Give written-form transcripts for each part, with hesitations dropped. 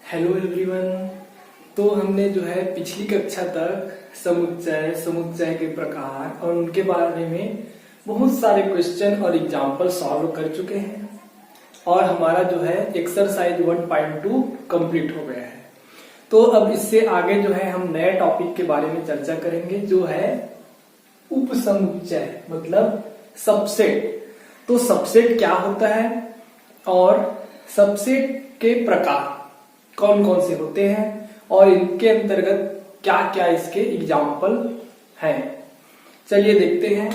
Hello everyone. तो हमने जो है पिछली कक्षा तक समुच्चय के प्रकार और उनके बारे में बहुत सारे क्वेश्चन और एग्जाम्पल सॉल्व कर चुके हैं और हमारा जो है एक्सरसाइज 1.2 कंप्लीट हो गया है। तो अब इससे आगे जो है हम नए टॉपिक के बारे में चर्चा करेंगे जो है उपसमुच्चय मतलब सबसेट। तो सबसेट क्या होता है और सबसेट के प्रकार कौन कौन से होते हैं और इनके अंतर्गत क्या क्या इसके एग्जाम्पल हैं, चलिए देखते हैं।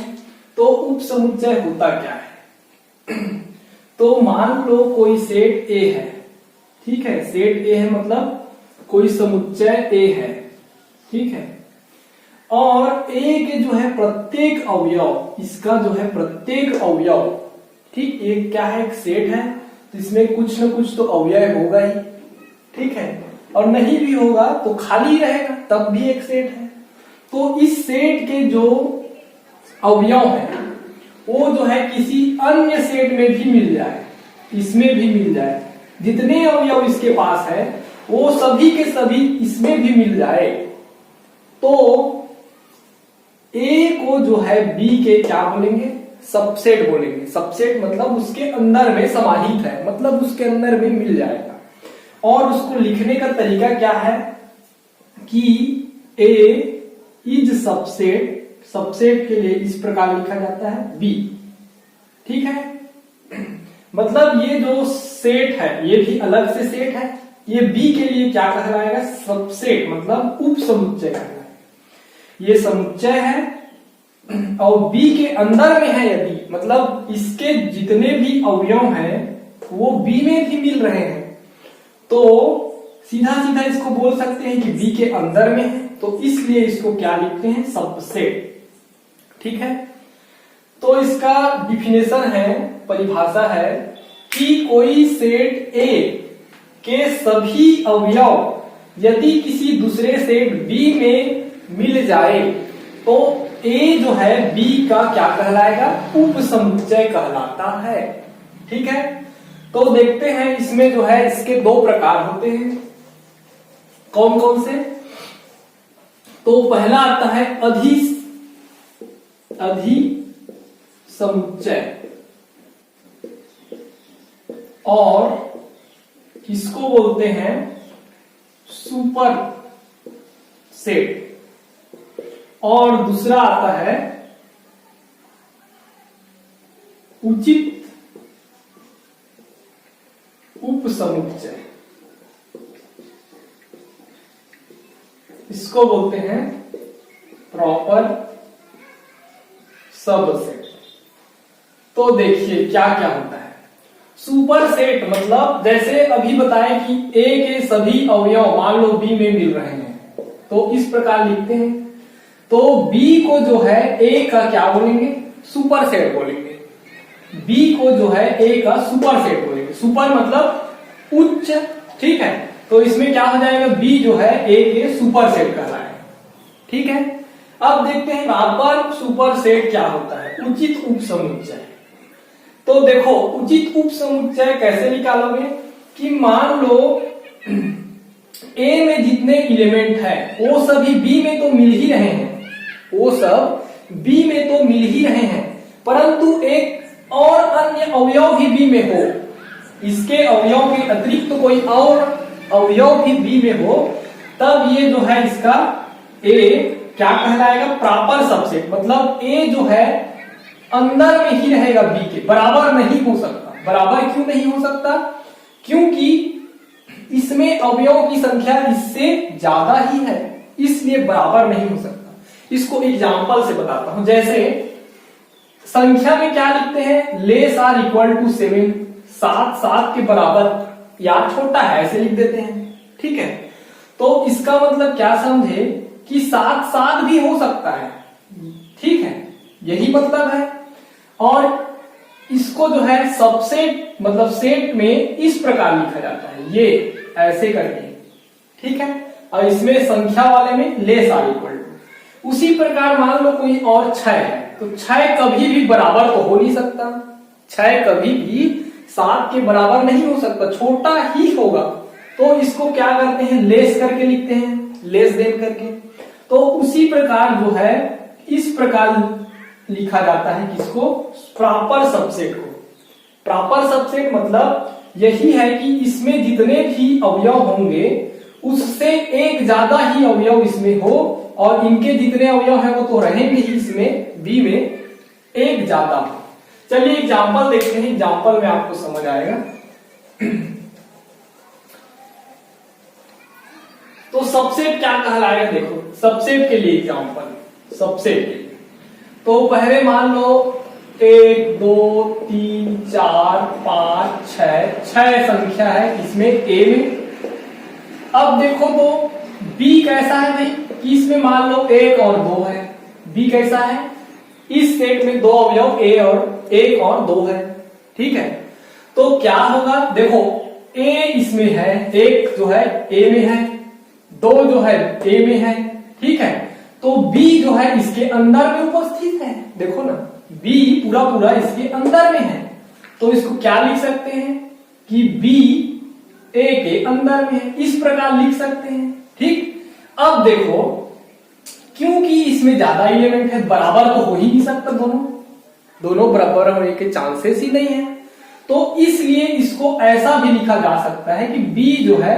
तो उपसमुच्चय होता क्या है? तो मान लो कोई सेट ए है, ठीक है, सेट ए है मतलब कोई समुच्चय ए है, ठीक है, और ए के जो है प्रत्येक अवयव, इसका जो है प्रत्येक अवयव, ठीक, ये क्या है, एक सेट है तो इसमें कुछ ना कुछ तो अवयव होगा ही, ठीक है, और नहीं भी होगा तो खाली रहेगा तब भी एक सेट है। तो इस सेट के जो अवयव है वो जो है किसी अन्य सेट में भी मिल जाए, इसमें भी मिल जाए, जितने अवयव इसके पास है वो सभी के सभी इसमें भी मिल जाए तो ए को जो है बी के क्या बोलेंगे, सबसेट बोलेंगे। सबसेट मतलब उसके अंदर में समाहित है, मतलब उसके अंदर में मिल जाएगा। और उसको लिखने का तरीका क्या है कि ए इज सबसेट, सबसेट के लिए इस प्रकार लिखा जाता है बी, ठीक है। मतलब ये जो सेट है ये भी अलग से सेट है, ये बी के लिए क्या कहलाएगा, सबसेट मतलब उपसमुच्चय कहलाएगा। ये समुच्चय है और बी के अंदर में है यदि, मतलब इसके जितने भी अवयव हैं वो बी में भी मिल रहे हैं तो सीधा सीधा इसको बोल सकते हैं कि बी के अंदर में है, तो इसलिए इसको क्या लिखते हैं, सबसेट, ठीक है। तो इसका डिफिनेशन है, परिभाषा है कि कोई सेट ए के सभी अवयव यदि किसी दूसरे सेट बी में मिल जाए तो ए जो है बी का क्या कहलाएगा, उपसमुच्चय कहलाता है, ठीक है। तो देखते हैं इसमें जो है इसके दो प्रकार होते हैं, कौन कौन से। तो पहला आता है अधिसमुच्चय और इसको बोलते हैं सुपर सेट, और दूसरा आता है उचित उपसमुच्चय, इसको बोलते हैं प्रॉपर सबसेट। तो देखिए क्या क्या होता है। सुपर सेट मतलब जैसे अभी बताएं कि ए के सभी अवयव मान लो बी में मिल रहे हैं तो इस प्रकार लिखते हैं। तो बी को जो है ए का क्या बोलेंगे, सुपर सेट बोलेंगे। बी को जो है ए का सुपर सेट बोलेंगे। सुपर मतलब उच्च, ठीक है, तो इसमें क्या हो जाएगा, बी जो है ए के सुपर सेट कहलाएगा, ठीक है। अब देखते हैं यहां पर सुपर सेट क्या होता है, उचित उपसमुच्चय। तो देखो उचित उपसमुच्चय कैसे निकालोगे कि मान लो ए में जितने एलिमेंट है वो सभी बी में तो मिल ही रहे हैं, वो सब बी में तो मिल ही रहे हैं, परंतु एक और अन्य अवयव भी बी में हो, इसके अवयव के अतिरिक्त तो कोई और अवयव भी बी में हो, तब ये जो है इसका ए क्या कहलाएगा, प्रॉपर सबसेट। मतलब ए जो है अंदर में ही रहेगा बी के, बराबर नहीं हो सकता। बराबर क्यों नहीं हो सकता, क्योंकि इसमें अवयव की संख्या इससे ज्यादा ही है, इसलिए बराबर नहीं हो सकता। इसको एग्जांपल से बताता हूं। जैसे संख्या में क्या लिखते हैं, लेस आर इक्वल टू 7, 7 के बराबर या छोटा है ऐसे लिख देते हैं, ठीक है। तो इसका मतलब क्या समझे कि 7 भी हो सकता है, ठीक है, यही मतलब है। और इसको जो है सबसेट मतलब सेट में इस प्रकार लिखा जाता है, ये ऐसे करके, ठीक है, और इसमें संख्या वाले में लेस आर इक्वल टू। उसी प्रकार मान लो कोई और 6 है तो 6 कभी भी बराबर तो हो नहीं सकता, 6 कभी भी 7 के बराबर नहीं हो सकता, छोटा ही होगा। तो इसको क्या करते हैं, लेस करके लिखते हैं, लेस देन करके। तो उसी प्रकार जो है इस प्रकार लिखा जाता है किसको, प्रॉपर सबसेट को। प्रॉपर सबसेट मतलब यही है कि इसमें जितने भी अवयव होंगे उससे एक ज्यादा ही अवयव इसमें हो, और इनके जितने अवयव हैं वो तो रहेंगे ही इसमें बी में, एक ज्यादा हो। चलिए एग्जाम्पल देखते हैं, एग्जाम्पल में आपको समझ आएगा। तो सबसेट क्या कहलाएगा, देखो सबसेट के लिए एग्जाम्पल, सबसेट के लिए तो पहले मान लो 1 2 3 4 5 6 संख्या है इसमें ए में। अब देखो तो बी कैसा है भाई, कि इसमें मान लो 1 और 2 है। बी कैसा है, इस सेट में 2 अवयव ए और 1 और 2 है, ठीक है। तो क्या होगा, देखो ए इसमें है, 1 जो है ए में है, 2 जो है ए में है, ठीक है। तो बी जो है इसके अंदर में उपस्थित है, देखो ना बी पूरा पूरा इसके अंदर में है। तो इसको क्या लिख सकते हैं कि बी ए के अंदर में है, इस प्रकार लिख सकते हैं, ठीक। अब देखो क्योंकि इसमें ज्यादा एलिमेंट है, बराबर तो हो ही नहीं सकता, दोनों बराबर होने के चांसेस ही नहीं है। तो इसलिए इसको ऐसा भी लिखा जा सकता है कि बी जो है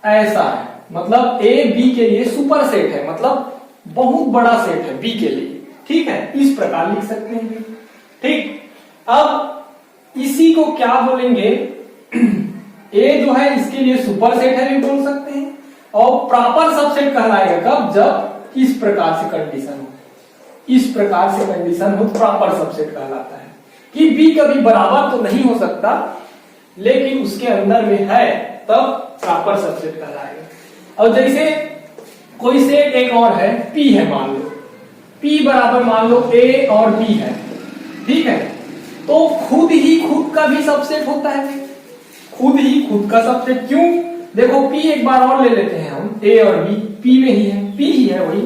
ऐसा है, मतलब ए बी के लिए सुपर सेट है, मतलब बहुत बड़ा सेट है बी के लिए, ठीक है। इस प्रकार लिख सकते हैं, ठीक। अब इसी को क्या बोलेंगे, ए जो है इसके लिए सुपर सेट है भी बोल सकते हैं, और प्रॉपर सबसेट कहलाएगा कब, जब इस प्रकार से कंडीशन हो, इस प्रकार से कंडीशन हो प्रॉपर सबसेट कहलाता है कि बी कभी बराबर तो नहीं हो सकता लेकिन उसके अंदर में है, तब प्रॉपर सबसेट कहलाएगा। और जैसे कोई सेट एक और है, पी है मान लो, पी बराबर मान लो ए और बी है, ठीक है। तो खुद ही खुद का भी सबसेट होता है, खुद ही खुद का सबसेट। क्यों, देखो पी एक बार और ले लेते हैं हम, ए और बी पी में ही है, पी ही है वही।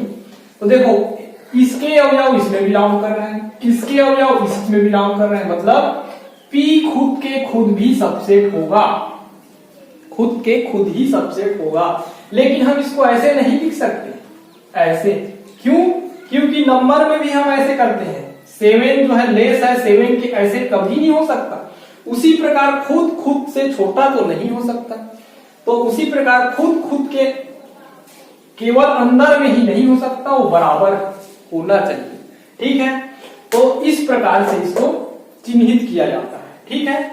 तो देखो इसके अवयव इसमें बिलोंग कर रहे हैं, इसके अवयव इसमें बिलोंग कर रहे हैं, मतलब पी खुद के खुद भी सबसेट होगा, खुद के खुद ही सबसेट होगा। लेकिन हम इसको ऐसे नहीं लिख सकते, ऐसे क्यों, क्योंकि नंबर में भी हम ऐसे करते हैं, 7 जो है लेस है 7 के, ऐसे कभी नहीं हो सकता। उसी प्रकार खुद खुद से छोटा तो नहीं हो सकता, तो उसी प्रकार खुद खुद के केवल अंदर में ही नहीं हो सकता, वो बराबर होना चाहिए, ठीक है। तो इस प्रकार से इसको चिन्हित किया जाता है, ठीक है।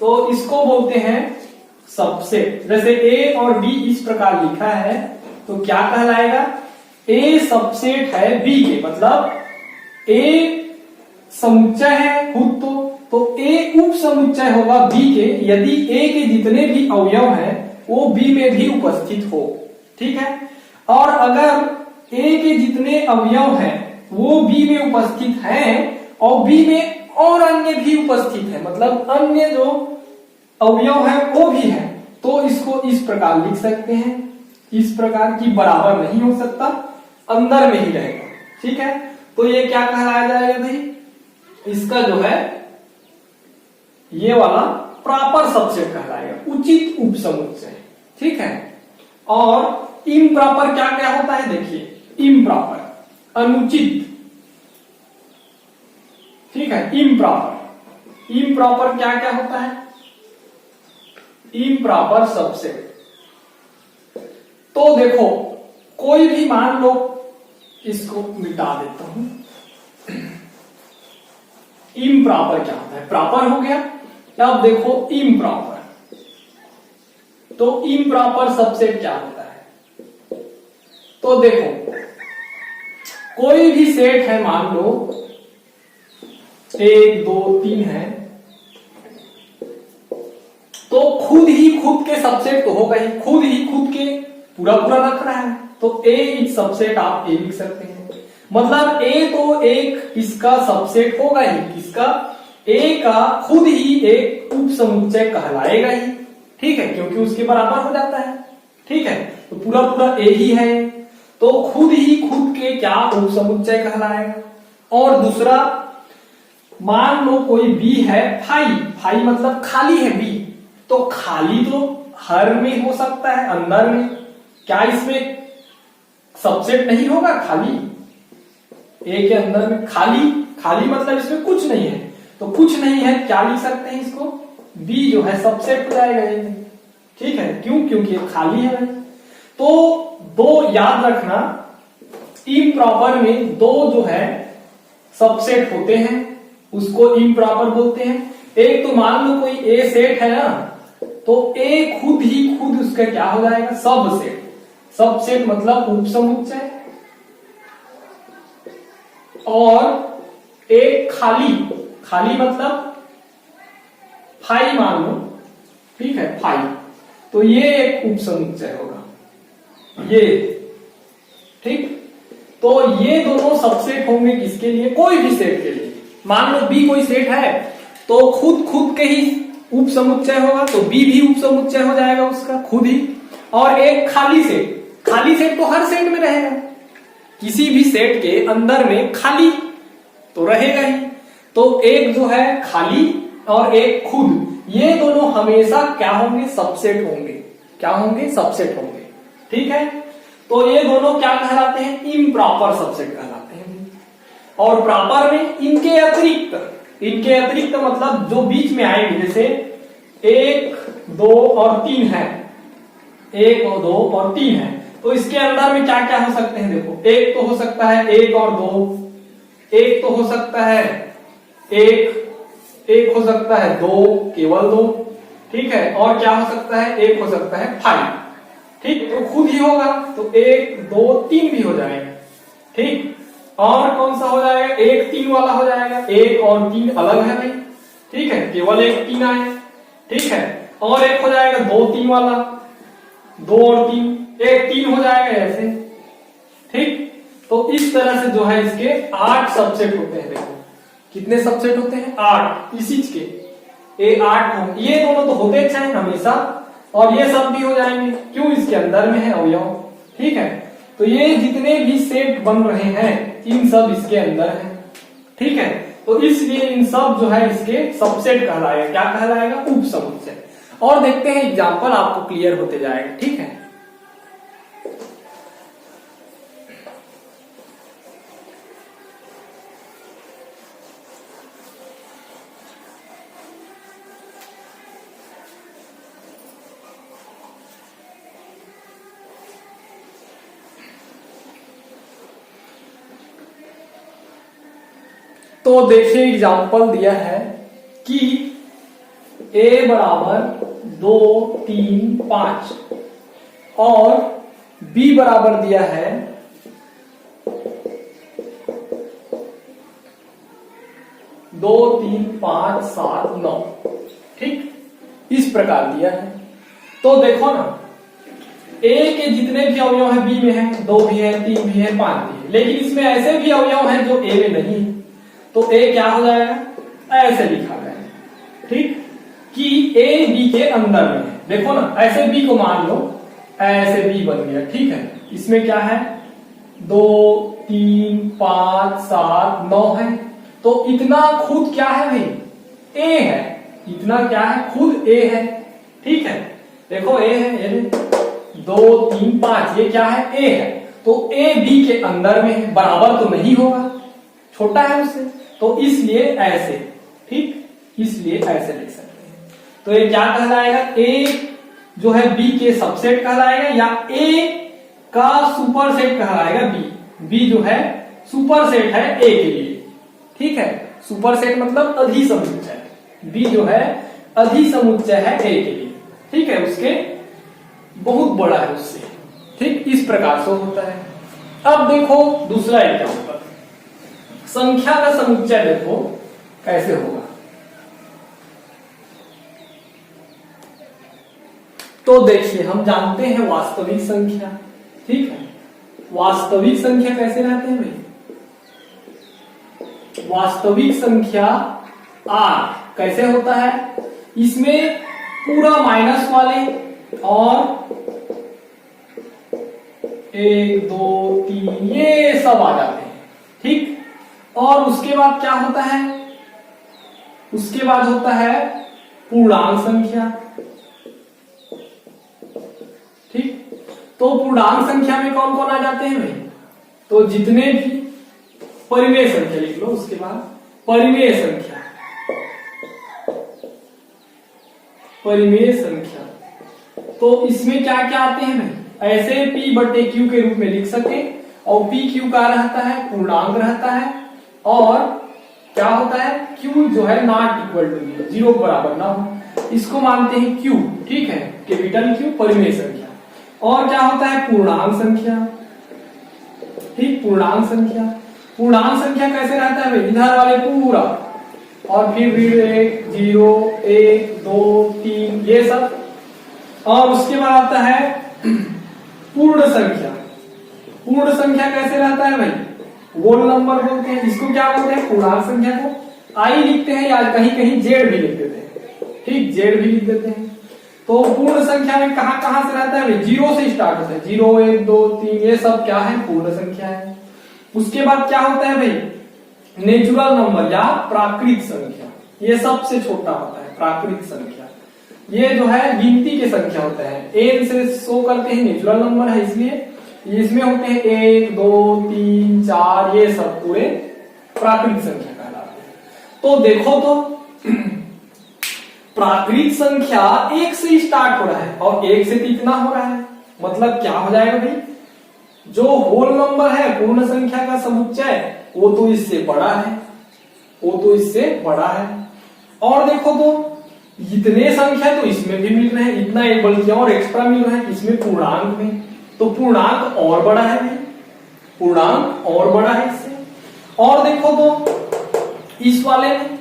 तो इसको बोलते हैं सबसेट। जैसे ए और बी इस प्रकार लिखा है तो क्या कहलाएगा, ए सबसेट है बी के, मतलब ए समुच्चय है खुद तो ए उप समुच्चय होगा बी के, यदि ए के जितने भी अवयव हैं वो बी में भी उपस्थित हो, ठीक है। और अगर ए के जितने अवयव हैं वो बी में उपस्थित हैं और बी में और अन्य भी उपस्थित है, मतलब अन्य जो अवयव है वो भी है, तो इसको इस प्रकार लिख सकते हैं, इस प्रकार की बराबर नहीं हो सकता, अंदर में ही रहेगा, ठीक है। तो ये क्या कहलाया जाएगा भाई, इसका जो है ये वाला प्रॉपर सबसेट कहलाएगा, उचित उपसमुच्चय, ठीक है। और इम्प्रॉपर क्या क्या होता है, देखिए इम्प्रॉपर अनुचित, ठीक है। इम्प्रॉपर क्या क्या होता है, इम्प्रॉपर सबसेट। तो देखो कोई भी मान लो, इसको मिटा देता हूं, इम्प्रॉपर क्या होता है, प्रॉपर हो गया। अब देखो इम्प्रॉपर, तो इम्प्रॉपर सबसेट क्या होता है, तो देखो कोई भी सेट है, मान लो 1 2 3 है, तो खुद ही खुद के सबसेट तो होगा ही, खुद ही खुद के पूरा पूरा रख रहा है, तो ए इज सबसेट आप ए लिख सकते हैं, मतलब ए तो एक इसका सबसेट होगा ही, किसका, ए का खुद ही एक उप समुच्चय कहलाएगा ही, ठीक है, क्योंकि उसके बराबर हो जाता है, ठीक है। तो पूरा पूरा ए ही है, तो खुद ही खुद के क्या उप समुच्चय कहलाएगा। और दूसरा मान लो कोई बी है, फाई मतलब खाली है बी, तो खाली तो हर में हो सकता है, अंदर में। क्या इसमें सबसेट नहीं होगा? खाली ए के अंदर में खाली, खाली मतलब इसमें कुछ नहीं है। तो कुछ नहीं है, क्या लिख सकते हैं इसको? बी जो है सबसेट हो जाएगा ये। ठीक है, क्यों? क्योंकि ये खाली है। तो दो याद रखना, इम्प्रॉपर में दो जो है सबसेट होते हैं, उसको इम्प्रॉपर बोलते हैं। एक तो मान लो कोई ए सेट है ना, तो ए खुद ही खुद उसका क्या हो जाएगा? सबसेट। सबसेट मतलब उपसमुच्चय। और एक खाली, खाली मतलब फाई मान लो, ठीक है, फाई। तो ये एक उपसमुच्चय होगा ये। ठीक, तो ये दोनों सबसेट होंगे किसके लिए? कोई भी सेट के लिए। मान लो बी कोई सेट है तो खुद के ही उपसमुच्चय होगा, तो बी भी उपसमुच्चय हो जाएगा उसका खुद ही। और एक खाली सेट, खाली सेट तो हर सेट में रहेगा, किसी भी सेट के अंदर में खाली तो रहेगा ही। तो एक जो है खाली और एक खुद, ये दोनों हमेशा क्या होंगे? सबसेट होंगे। क्या होंगे? सबसेट होंगे। ठीक है, तो ये दोनों क्या कहलाते हैं? इम्प्रॉपर सबसेट कहलाते हैं। और प्रॉपर में इनके अतिरिक्त, इनके अतिरिक्त मतलब जो बीच में आएंगे, जैसे 1, 2 और 3 है, 1 और 2 और 3 है, तो इसके अंदर में क्या क्या हो सकते हैं? देखो, एक तो हो सकता है 1 और 2, एक तो हो सकता है 1 हो सकता है 2, केवल 2। ठीक है, और क्या हो सकता है? 1 हो सकता है 5। ठीक, तो खुद ही होगा, तो 1, 2, 3 भी हो जाएगा। ठीक, और कौन सा हो जाएगा? 1, 3 वाला हो जाएगा। 1 और 3 अलग है भाई, ठीक है, केवल 1, 3 आए। ठीक है, और एक हो जाएगा 2, 3 वाला, 2 और 3, 1, 3 हो जाएगा ऐसे। ठीक, तो इस तरह से जो है इसके 8 सबसेट होते हैं। देखो कितने सबसेट होते हैं? 8। इसी के ये 8 हो, ये दोनों तो होते अच्छा है हमेशा, और ये सब भी हो जाएंगे, क्यों? इसके अंदर में है अवयव। ठीक है, तो ये जितने भी सेट बन रहे हैं इन सब इसके अंदर है। ठीक है, तो इसलिए इन सब जो है इसके सबसेट कहलाएगा। क्या कहलाएगा? उपसमुच्चय। और देखते हैं एग्जाम्पल, आपको क्लियर होते जाएगा। ठीक है, तो देखिए एग्जाम्पल दिया है कि a बराबर 2, 3, 5 और b बराबर दिया है 2, 3, 5, 7, 9। ठीक, इस प्रकार दिया है। तो देखो ना, a के जितने भी अवयव है b में है, 2 भी है, 3 भी है, 5 भी है, लेकिन इसमें ऐसे भी अवयव है जो a में नहीं है, तो a क्या हो जाएगा? ऐसे लिखा गया है। ठीक, कि a b के अंदर में है। देखो ना, ऐसे b को मान लो, ऐसे b बन गया। ठीक है, इसमें क्या है? 2, 3, 5, 7, 9 है, तो इतना खुद क्या है भाई? a है। इतना क्या है? खुद a है। ठीक है, देखो a है, ये 2, 3, 5, ये क्या है? a है। तो a b के अंदर में है, बराबर तो नहीं होगा, छोटा है उससे, तो इसलिए ऐसे। ठीक, इसलिए ऐसे लिख सकते हैं। तो ये क्या कहलाएगा? a जो है b के सबसेट कहलाएगा, या a का सुपर सेट कहलाएगा b। b जो है सुपर सेट है a के लिए। ठीक है, सुपर सेट मतलब अधिसमुच्चय, b जो है अधिसमुच्चय है a के लिए। ठीक है, उसके बहुत बड़ा है उससे। ठीक, इस प्रकार से होता है। अब देखो दूसरा एग्जाम्पल, संख्या का समुच्चय देखो कैसे होगा। तो देखिए, हम जानते हैं वास्तविक संख्या। ठीक है, वास्तविक संख्या कैसे रहते हैं भाई? वास्तविक संख्या r कैसे होता है? इसमें पूरा माइनस वाले और 1, 2, 3 ये सब आ जाते हैं। ठीक, और उसके बाद क्या होता है? उसके बाद होता है पूर्णांक संख्या। तो पूर्णांक संख्या में कौन कौन आ जाते हैं भाई? तो जितने भी परिमेय संख्या लिख लो, उसके बाद परिमेय संख्या, परिमेय संख्या, तो इसमें क्या क्या आते हैं भाई? ऐसे p बटे q के रूप में लिख सके, और p q का रहता है पूर्णांक रहता है, और क्या होता है q जो है नॉट इक्वल टू 0, 0 के बराबर ना हो, इसको मानते हैं q, ठीक है, कैपिटल Q परिमेय संख्या। और क्या होता है पूर्णांक संख्या, ठीक, पूर्णांक संख्या, पूर्णांक संख्या कैसे रहता है भाई? इधर वाले पूरा, और फिर 1 0 1 2 3 ये सब, और उसके बाद आता है पूर्ण संख्या। पूर्ण संख्या कैसे रहता है भाई? गोल नंबर बोलते हैं इसको, क्या बोलते हैं? पूर्णांक संख्या को आई लिखते हैं, या कहीं कहीं जेड भी लिख देते हैं, ठीक, जेड भी लिख देते हैं। तो पूर्ण संख्या में कहां कहां से रहता है भाई? 0 से स्टार्ट होता है, 0 1 2 3 ये सब क्या है? पूर्ण संख्या है। उसके बाद क्या होता है भाई? नेचुरल नंबर या प्राकृत संख्या, ये सबसे छोटा होता है प्राकृत संख्या। ये जो है गिनती के संख्या होते हैं, n से शो करते हैं, नेचुरल नंबर है इसलिए इसमें होते हैं 1 2 3 4 ये सब पूरे प्राकृत संख्या कहलाते हैं। तो देखो तो प्राकृत संख्या 1 से स्टार्ट हो रहा है, और 1 से कितना हो रहा है? मतलब क्या हो जाएगा भाई? जो होल नंबर है पूर्ण संख्या का समुच्चय, वो तो इससे बड़ा है, वो तो इससे बड़ा है। और देखो तो इतने संख्या तो इसमें भी मिल रहे हैं, इतना एक बल्कि और एक्स्ट्रा मिल रहा है इसमें पूर्णांक में, तो पूर्णांक और बड़ा है भाई, पूर्णांक और बड़ा है इससे। और देखो तो इस वाले में,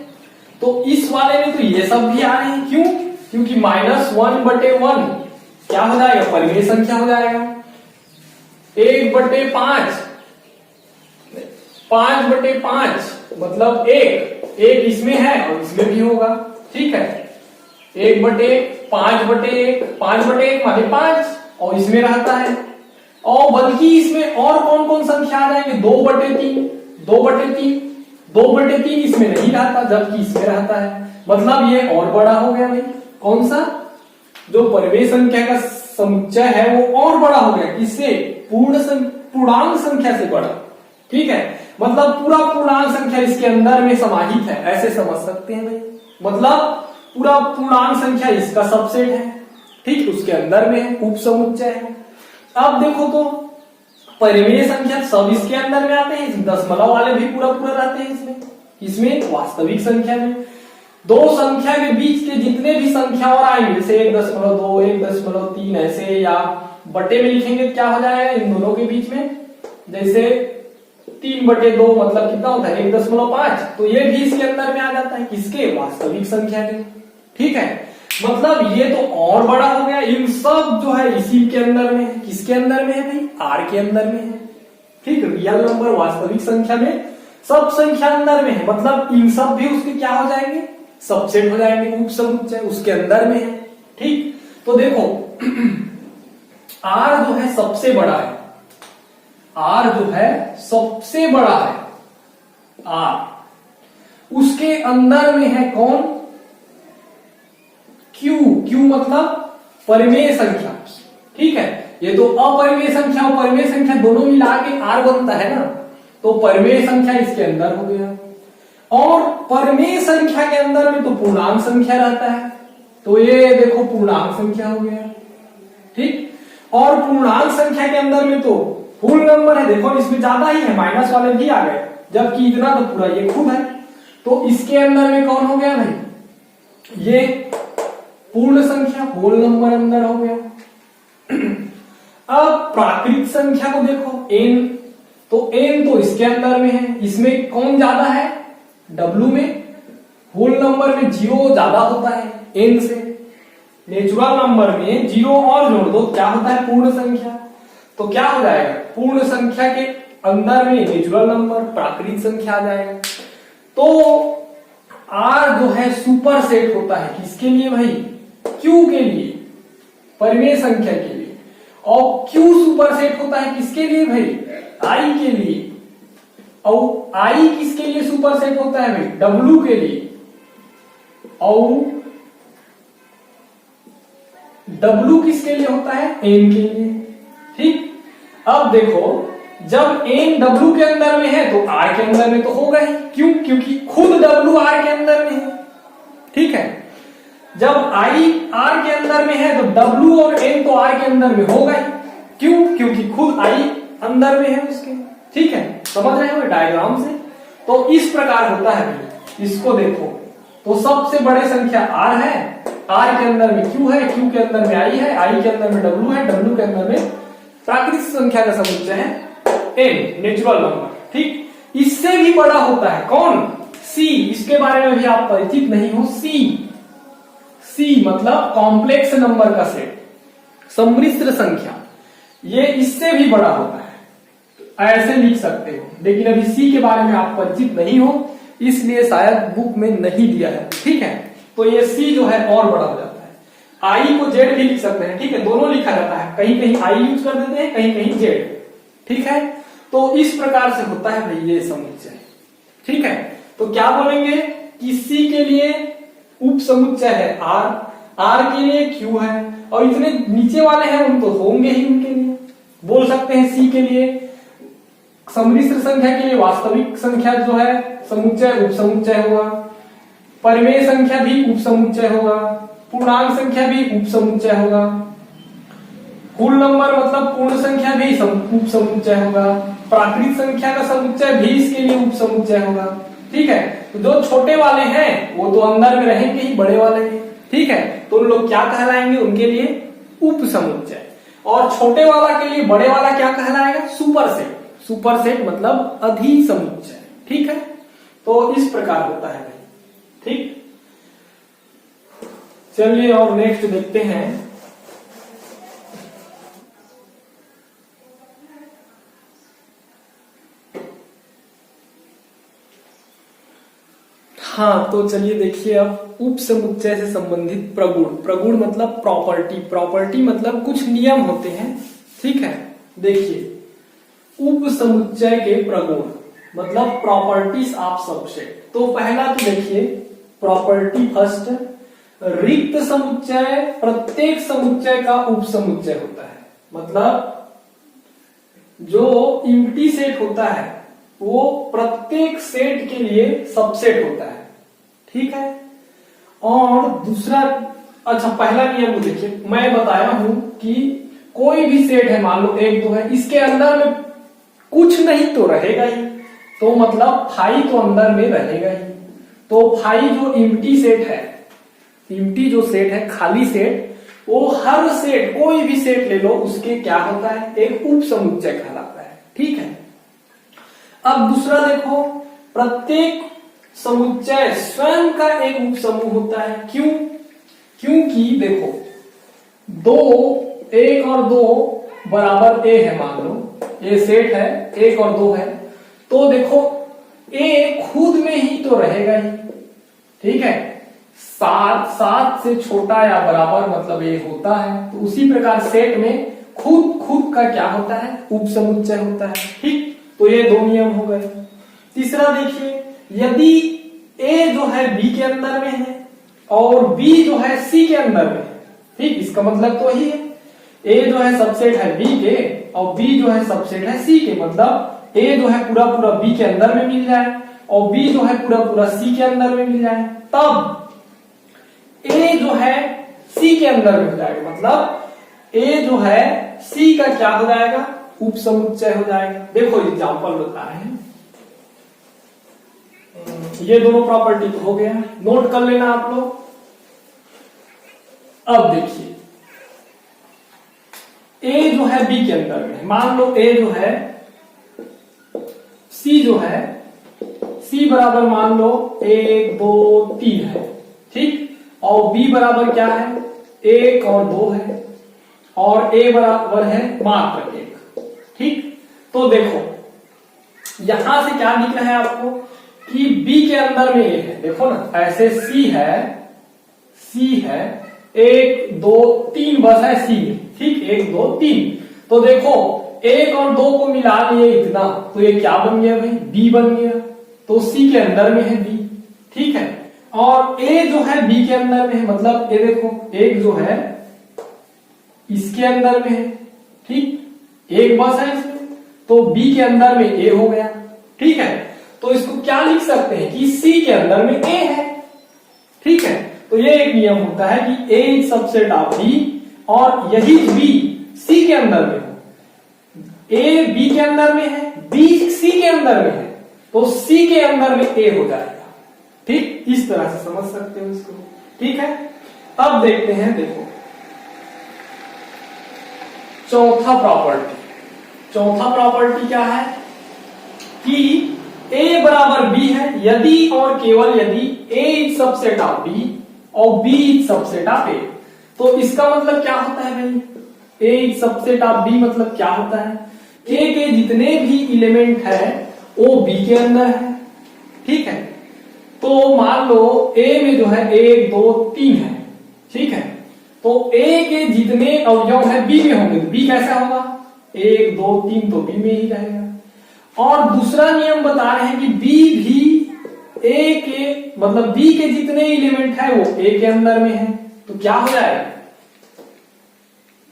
तो इस वाले में तो ये सब भी आ रहे हैं, क्यों? क्योंकि -1/1 क्या हो जाएगा? परिमेय संख्या हो जाएगा। 1/5, 5/5 मतलब 1 इसमें है और इसमें भी होगा, ठीक है। 1/5/1 5/1 माने 5, और इसमें रहता है। और बल्कि इसमें और कौन कौन संख्या आ जाएंगे? 2/3, 2/3, 2/3 इसमें नहीं रहता, जबकि इसमें रहता है, मतलब ये और बड़ा हो गया भाई। कौन सा? जो परिमेय संख्या का समुच्चय है वो और बड़ा हो गया, किससे? पूर्णांक संख्या से बड़ा, ठीक है। मतलब पूरा पूर्णांक संख्या इसके अंदर में समाहित है, ऐसे समझ सकते हैं भाई। मतलब पूरा पूर्णांक संख्या इसका सबसेट है, ठीक, उसके अंदर में है, उप समुच्चय है। अब देखो तो परिमेय संख्या सब इसके अंदर में आते हैं, दशमलव वाले भी पूरा पूरा रहते हैं इसमें वास्तविक संख्या में। दो संख्या के बीच के जितने भी संख्या और आएंगे, जैसे 1.2 1.3 ऐसे, या बटे में लिखेंगे क्या हो जाएगा इन दोनों के बीच में? जैसे 3/2 मतलब कितना होता है? 1.5, तो ये भी इसके अंदर में आ जाता है, किसके? वास्तविक संख्या के, ठीक है। मतलब ये तो और बड़ा हो गया, इन सब जो है इसी के अंदर में है। किसके अंदर में है भाई? आर के अंदर में है, ठीक। रियल नंबर वास्तविक संख्या में सब संख्या अंदर में है, मतलब इन सब भी उसके क्या हो जाएंगे? सबसेट हो जाएंगे, उप समुच्चय उसके अंदर में है, ठीक। तो देखो आर जो है सबसे बड़ा है, आर जो है सबसे बड़ा है, आर उसके अंदर में है कौन? क्यू, क्यू मतलब परिमेय संख्या, ठीक है। ये तो अपरिमेय संख्या और परिमेय संख्या दोनों मिला के आर बनता है ना, तो परिमेय संख्या इसके अंदर हो गया। और परिमेय संख्या के अंदर में तो पूर्णांक संख्या रहता है, तो ये देखो पूर्णांक संख्या हो गया, ठीक। और पूर्णांक संख्या के अंदर में तो फुल नंबर है, देखो इसमें ज्यादा ही है, माइनस वाले भी आ गए, जबकि इतना तो पूरा ये खूब है। तो इसके अंदर में कौन हो गया भाई? ये पूर्ण संख्या, होल नंबर अंदर हो गया। अब प्राकृत संख्या को देखो, n, तो n तो इसके अंदर में है, इसमें कौन ज्यादा है? w में। होल नंबर में 0 ज्यादा होता है n से, नेचुरल नंबर में 0 और जोड़ दो, क्या होता है? पूर्ण संख्या। तो क्या हो जाएगा? पूर्ण संख्या के अंदर में नेचुरल नंबर प्राकृत संख्या आ जाएगा। तो r जो है सुपर सेट होता है किसके लिए भाई? q के लिए, परिमेय संख्या के लिए। और q सुपर सेट होता है किसके लिए भाई? i के लिए। और i किसके लिए सुपर सेट होता है भाई? w के लिए। और w किसके लिए होता है? n के लिए। ठीक, अब देखो जब n w के अंदर में है तो r के अंदर में तो होगा ही, क्यों? क्योंकि खुद w r के अंदर में है। ठीक है, जब i r के अंदर में है तो w और n तो r के अंदर में होगा ही, क्यों? क्योंकि खुद i अंदर में है उसके। ठीक है, समझ रहे हो डायग्राम से? तो इस प्रकार होता है भाई, इसको देखो तो सबसे बड़े संख्या r है, r के अंदर में q है, q के अंदर में i है, i के अंदर में w है, w के अंदर में प्राकृतिक संख्या का समुच्चय है n, नेचुरल नंबर। ठीक, इससे भी बड़ा होता है कौन? c, इसके बारे में भी आप परिचित नहीं हो। c मतलब कॉम्प्लेक्स नंबर का सेट, सम्मिश्र संख्या, ये इससे भी बड़ा होता है, ऐसे लिख सकते हो। लेकिन अभी c के बारे में आप परिचित नहीं हो, इसलिए शायद बुक में नहीं दिया है। ठीक है, तो ये c जो है और बड़ा हो जाता है। i को z भी लिख सकते हैं, ठीक है, दोनों लिखा जाता है, कहीं कहीं i यूज कर देते हैं, कहीं कहीं z। ठीक है, तो इस प्रकार से होता है भाई ये समुच्चय। ठीक है, तो क्या बोलेंगे कि c के लिए उप समुच्चय है r के लिए q है, और इतने नीचे वाले हैं उनको होंगे ही, उनके लिए बोल सकते हैं c के लिए सम्मिश्र संख्या के लिए वास्तविक संख्या जो है समुच्चय उप समुच्चय होगा, परिमेय संख्या भी उप समुच्चय होगा, पूर्णांक संख्या भी उप समुच्चय होगा, कुल नंबर मतलब पूर्ण संख्या भी उप समुच्चय होगा, प्राकृतिक संख्या का समुच्चय भी इसके लिए उप समुच्चय होगा। ठीक है, तो जो छोटे वाले हैं वो तो अंदर में रहेंगे ही, बड़े वाले भी। ठीक है, तो उन लोग क्या कहलाएंगे? उनके लिए उप समुच्चय। और छोटे वाला के लिए बड़े वाला क्या कहलाएगा? Super set. सुपर सेट मतलब अधि समुच्चय। ठीक है, तो इस प्रकार होता है भाई। ठीक, चलिए और नेक्स्ट देखते हैं। हाँ, तो चलिए देखिए अब उप समुच्चय से संबंधित प्रगुण। प्रगुण मतलब प्रॉपर्टी, प्रॉपर्टी मतलब कुछ नियम होते हैं। ठीक है, देखिए उप समुच्चय के प्रगुण मतलब प्रॉपर्टीज ऑफ सबसेट। तो पहला तो देखिए प्रॉपर्टी फर्स्ट, रिक्त समुच्चय प्रत्येक समुच्चय का उप समुच्चय होता है। मतलब जो एम्प्टी सेट होता है वो प्रत्येक सेट के लिए सबसेट होता है। ठीक है, और दूसरा, अच्छा पहला नियम देखिए, मैं बताया हूं कि कोई भी सेट है, मान लो 1 2 है, इसके अंदर में कुछ नहीं तो रहेगा ही, तो मतलब फाई तो अंदर में रहेगा ही। तो फाई जो एम्प्टी सेट है, एम्प्टी जो सेट है, खाली सेट, वो हर सेट, कोई भी सेट ले लो, उसके क्या होता है? एक उप समुच्चय कहलाता है। ठीक है, अब दूसरा देखो, प्रत्येक समुच्चय स्वयं का एक उप समूह होता है। क्यों? क्योंकि देखो 1 और 2 बराबर a है, मान लो ये सेट है, 1 और 2 है, तो देखो a खुद में ही तो रहेगा ही। ठीक है, 7 से छोटा या बराबर मतलब a होता है, तो उसी प्रकार सेट में खुद का क्या होता है? उप समुच्चय होता है। ठीक, तो ये 2 नियम हो गए। तीसरा देखिए, यदि a जो है b के अंदर में है और b जो है c के अंदर में है, ठीक, इसका मतलब तो ही है a जो है सबसेट है b के और b जो है सबसेट है c के, मतलब a जो है पूरा b के अंदर में मिल जाए और b जो है पूरा c के अंदर में मिल जाए, तब a जो है c के अंदर में हो जाएगा, मतलब a जो है c का क्या हो जाएगा? उप समुच्चय हो जाएगा। देखो एग्जांपल बता रहे हैं, ये दोनों प्रॉपर्टी तो हो गया, नोट कर लेना आप लोग। अब देखिए a जो है b के अंदर में, मान लो a जो है c जो है c बराबर मान लो 1 2 3 है, ठीक, और b बराबर क्या है? 1 और 2 है, और a बराबर है मात्र 1। ठीक, तो देखो यहां से क्या दिख रहा है आपको कि b के अंदर में a है, देखो ना, ऐसे c है 1 2 3 बस है c में, ठीक, 1 2 3, तो देखो 1 और 2 को मिला लिए इतना, तो ये क्या बन गया भाई? b बन गया, तो c के अंदर में है b। ठीक है, और a जो है b के अंदर में है, मतलब ये देखो 1 जो है इसके अंदर में है, ठीक, एक बस है इसमें, तो बी के अंदर में ए हो गया। ठीक है, तो इसको क्या लिख सकते हैं कि सी के अंदर में ए है। ठीक है, तो ये एक नियम होता है कि ए इज सबसेट ऑफ बी, और यही बी सी के अंदर में हो। ए बी के अंदर में है, बी सी के अंदर में है, तो सी के अंदर में ए हो जाएगा। ठीक, इस तरह से समझ सकते हो इसको। ठीक है, अब देखते हैं, देखो चौथा प्रॉपर्टी। चौथा प्रॉपर्टी क्या है कि a बराबर b है यदि और केवल यदि a is subset of b और b is subset of a। तो इसका मतलब क्या होता है भाई, a is subset of b मतलब क्या होता है, a के जितने भी एलिमेंट है वो b के अंदर है। ठीक है, तो मान लो a में जो है 1 2 3 है। ठीक है, तो a के जितने अवयव है b में होंगे, तो b कैसा होगा, 1 2 3 तो b में ही रहेगा। और दूसरा नियम बता रहे हैं कि b भी a के मतलब b के जितने एलिमेंट है वो a के अंदर में है, तो क्या हो जाएगा,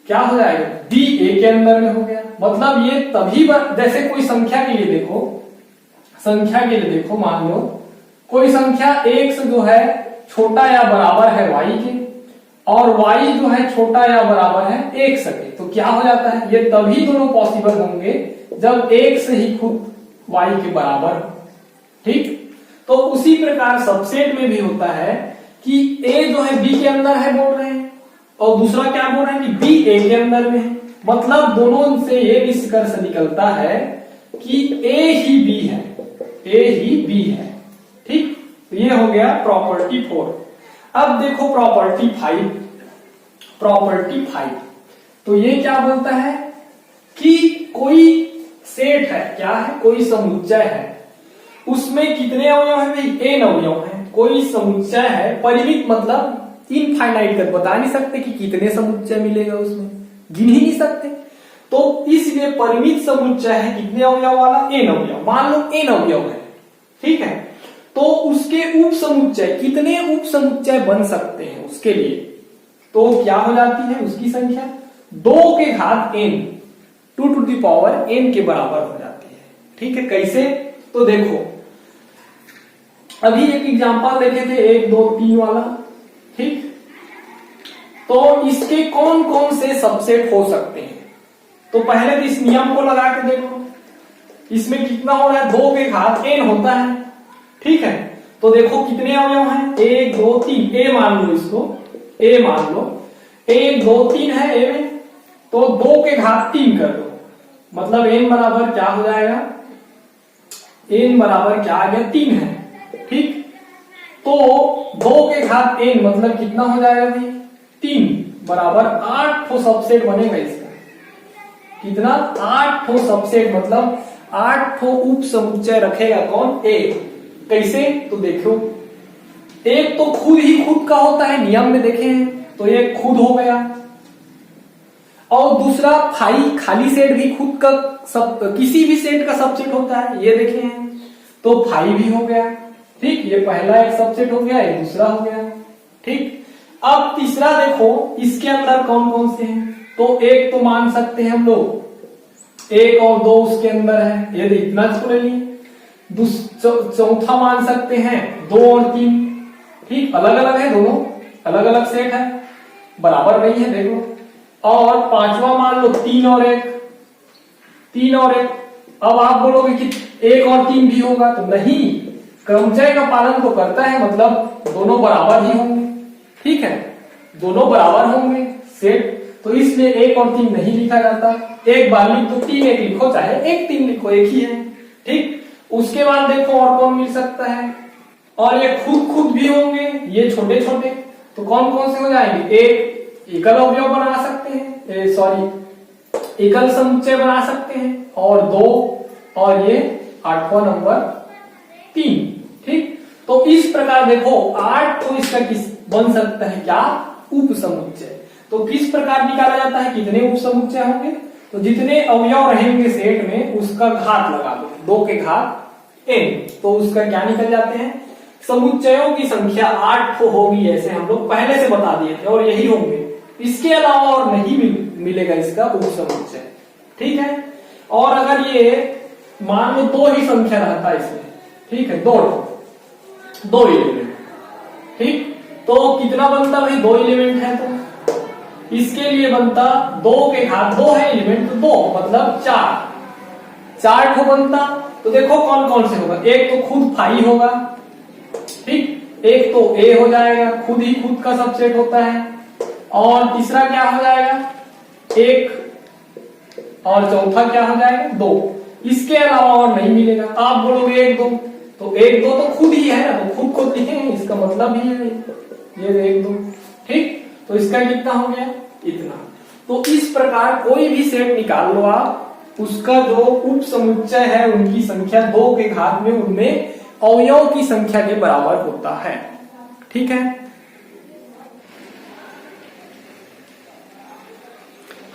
क्या हो जाएगा, b a के अंदर में हो गया। मतलब ये तभी जैसे कोई संख्या के लिए देखो, संख्या के लिए देखो, मान लो कोई संख्या x जो है छोटा या बराबर है y के, और y जो है छोटा या बराबर है x के, तो क्या हो जाता है, ये तभी दोनों पॉसिबल होंगे जब x ही खुद y के बराबर हो। ठीक, तो उसी प्रकार सबसेट में भी होता है कि a जो है b के अंदर है बोल रहे हैं, और दूसरा क्या बोल रहे हैं कि b a के अंदर में है। मतलब दोनों से ये निष्कर्ष निकलता है कि a ही b है, a ही b है। ठीक, तो ये हो गया प्रॉपर्टी 4। अब देखो प्रॉपर्टी 5। प्रॉपर्टी 5 तो ये क्या बोलता है कि कोई सेट है, क्या है, कोई समुच्चय है, उसमें कितने अवयव है भाई, n अवयव है। कोई समुच्चय है परिमित, मतलब इनफाइनाइट तक बता नहीं सकते कि कितने समुच्चय मिलेगा, उसमें गिन ही नहीं सकते। तो इसलिए परिमित समुच्चय है कितने अवयव वाला, n अवयव। मान लो n अवयव है। ठीक है, तो उसके उप समुच्चय, कितने उप समुच्चय बन सकते हैं उसके लिए, तो क्या हो जाती है उसकी संख्या 2 के घात n, 2 to the power n के बराबर हो जाती है। ठीक है, कैसे, तो देखो अभी एक एग्जांपल देखे थे 1 2 3 वाला। ठीक, तो इसके कौन कौन से सबसेट हो सकते हैं, तो पहले तो इस नियम को लगा के देखो, इसमें कितना हो रहा है, 2 के घात n होता है। ठीक है, तो देखो कितने अवयव हैं, 1 2 3, a मान लो, इसको a मान लो, 1 2 3 है a में, तो 2 के घात 3 कर दो, मतलब n बराबर क्या हो जाएगा, n बराबर क्या आ गया, 3 है। ठीक, तो 2 के घात n मतलब कितना हो जाएगा भाई, 3 बराबर 8 ठो सबसेट बनेगा इसका। कितना, 8 ठो सबसेट, मतलब 8 ठो उप समुच्चय रखेगा कौन, a। कैसे, तो देखो एक तो खुद ही खुद का होता है, नियम में देखे हैं, तो ये खुद हो गया, और दूसरा खाली सेट भी खुद का सब, किसी भी सेट का सबसेट होता है, ये देखे हैं, तो 5 भी हो गया। ठीक, ये पहला एक सबसेट हो गया, ये दूसरा हो गया। ठीक, अब तीसरा देखो इसके अंदर कौन कौन से हैं, तो एक तो मान सकते हैं हम लोग 1 और 2 उसके अंदर है, यदि इतना तो ले लिए। चौथा मान सकते हैं 2 और 3। ठीक, अलग अलग है, दोनों अलग अलग सेट है, बराबर नहीं है, देखो। और पांचवा मान लो 3 और 1, 3 और 1। अब आप बोलोगे कि 1 और 3 भी होगा, तो नहीं, क्रमचय का पालन तो करता है, मतलब दोनों बराबर ही होंगे। ठीक है, दोनों बराबर होंगे सेट, तो इसलिए 1 और 3 नहीं लिखा जाता। एक बार लिख तो 3 1 लिखो, चाहे 1 3 लिखो, एक ही है। ठीक, उसके बाद देखो और कौन मिल सकता है, और ये खुद भी होंगे, ये छोटे छोटे, तो कौन कौन से हो जाएंगे, एक एकल अवयव बना सकते हैं, सॉरी एकल समुच्चय बना सकते हैं, और 2, और ये 8वां नंबर 3। ठीक, तो इस प्रकार देखो 8 तो इसका किस बन सकता है, क्या, उप समुच्चय। तो किस प्रकार निकाला जाता है, कितने उप समुच्चय होंगे, तो जितने अवयव रहेंगे सेट में उसका घात लगा दो, 2 के घात n, तो उसका क्या निकल जाते हैं, समुच्चयों की संख्या 8 होगी, ऐसे हम लोग पहले से बता दिए थे, और यही होंगे, इसके अलावा और नहीं मिलेगा इसका उप समुच्चय। ठीक है। और अगर ये मान लो दो ही संख्या रहता है इसमें, ठीक है, दो एलिमेंट, ठीक, तो कितना बनता भाई, दो एलिमेंट है तो इसके लिए बनता दो के घात दो है एलिमेंट, तो दो मतलब चार ठो बनता। तो देखो कौन कौन से होगा, एक तो खुद फाई होगा, ठीक, एक तो ए हो जाएगा, खुद ही खुद का सबसेट होता है, और तीसरा क्या हो जाएगा, एक, और चौथा क्या हो जाएगा, दो। इसके अलावा और नहीं मिलेगा। आप बोलोगे एक दो, तो एक दो तो खुद ही है ना, तो खुद लिखेंगे, इसका मतलब ही है ये एक दो, ठीक। तो इसका कितना हो गया, इतना। तो इस प्रकार कोई भी सेट निकाल लो आप, उसका जो उप समुच्चय है उनकी संख्या दो के घात में उनमें अवयव की संख्या के बराबर होता है, ठीक है।